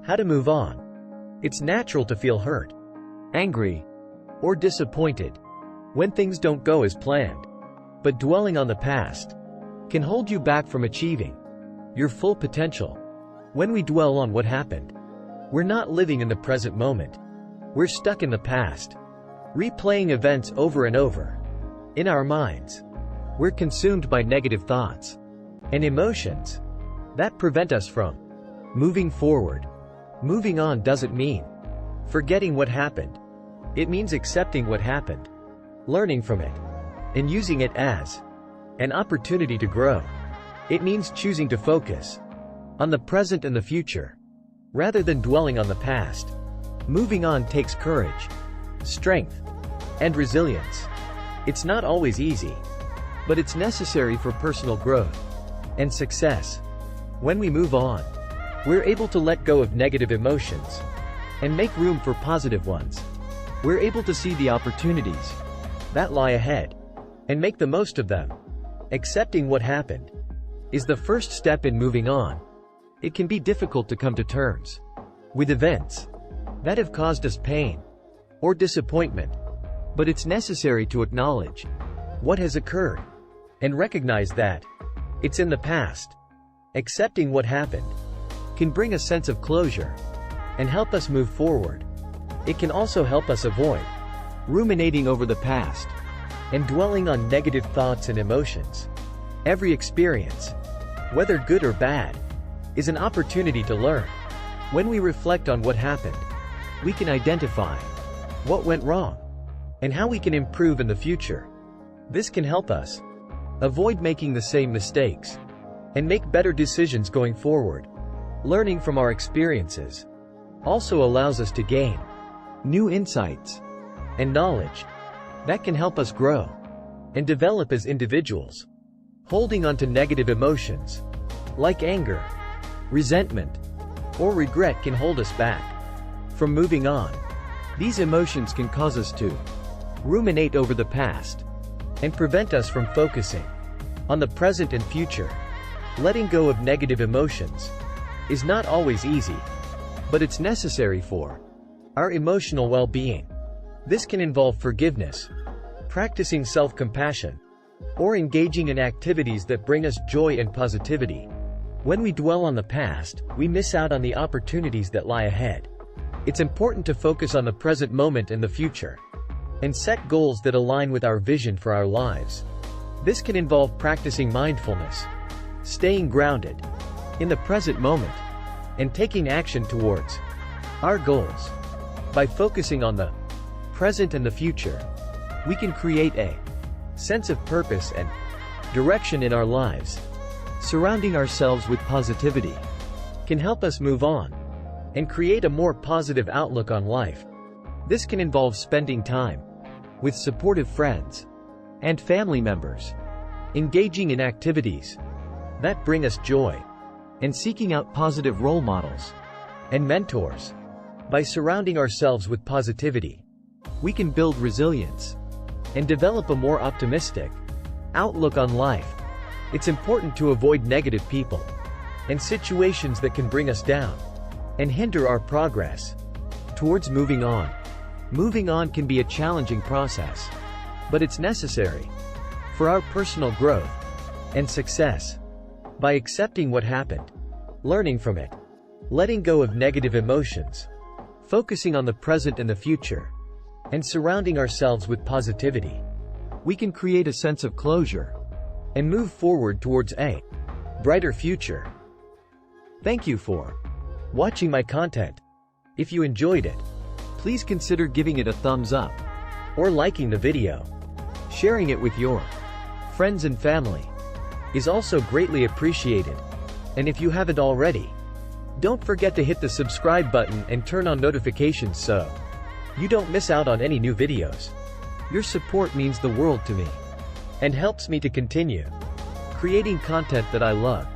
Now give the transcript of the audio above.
How to move on. It's natural to feel hurt, angry, or disappointed when things don't go as planned. But dwelling on the past can hold you back from achieving your full potential. When we dwell on what happened, we're not living in the present moment. We're stuck in the past, replaying events over and over. In our minds, we're consumed by negative thoughts and emotions that prevent us from moving forward. Moving on doesn't mean forgetting what happened. It means accepting what happened, learning from it, and using it as an opportunity to grow. It means choosing to focus on the present and the future, rather than dwelling on the past. Moving on takes courage, strength, and resilience. It's not always easy, but it's necessary for personal growth and success. When we move on, we're able to let go of negative emotions and make room for positive ones. We're able to see the opportunities that lie ahead and make the most of them. Accepting what happened is the first step in moving on. It can be difficult to come to terms with events that have caused us pain or disappointment, but it's necessary to acknowledge what has occurred and recognize that it's in the past. Accepting what happened can bring a sense of closure and help us move forward. It can also help us avoid ruminating over the past and dwelling on negative thoughts and emotions. Every experience, whether good or bad, is an opportunity to learn. When we reflect on what happened, we can identify what went wrong and how we can improve in the future. This can help us avoid making the same mistakes and make better decisions going forward. Learning from our experiences also allows us to gain new insights and knowledge that can help us grow and develop as individuals. Holding on to negative emotions like anger, resentment, or regret can hold us back from moving on. These emotions can cause us to ruminate over the past and prevent us from focusing on the present and future. Letting go of negative emotions is not always easy, but it's necessary for our emotional well-being. This can involve forgiveness, practicing self-compassion, or engaging in activities that bring us joy and positivity. When we dwell on the past, we miss out on the opportunities that lie ahead. It's important to focus on the present moment and the future, and set goals that align with our vision for our lives. This can involve practicing mindfulness, staying grounded in the present moment, and taking action towards our goals. By focusing on the present and the future, we can create a sense of purpose and direction in our lives. Surrounding ourselves with positivity can help us move on and create a more positive outlook on life. This can involve spending time with supportive friends and family members, engaging in activities that bring us joy, and seeking out positive role models and mentors. By surrounding ourselves with positivity, we can build resilience and develop a more optimistic outlook on life. It's important to avoid negative people and situations that can bring us down and hinder our progress towards moving on. Moving on can be a challenging process, but it's necessary for our personal growth and success. By accepting what happened, learning from it, letting go of negative emotions, focusing on the present and the future, and surrounding ourselves with positivity, we can create a sense of closure and move forward towards a brighter future. Thank you for watching my content. If you enjoyed it, please consider giving it a thumbs up or liking the video. Sharing it with your friends and family is also greatly appreciated. And if you haven't already, don't forget to hit the subscribe button and turn on notifications so you don't miss out on any new videos. Your support means the world to me and helps me to continue creating content that I love.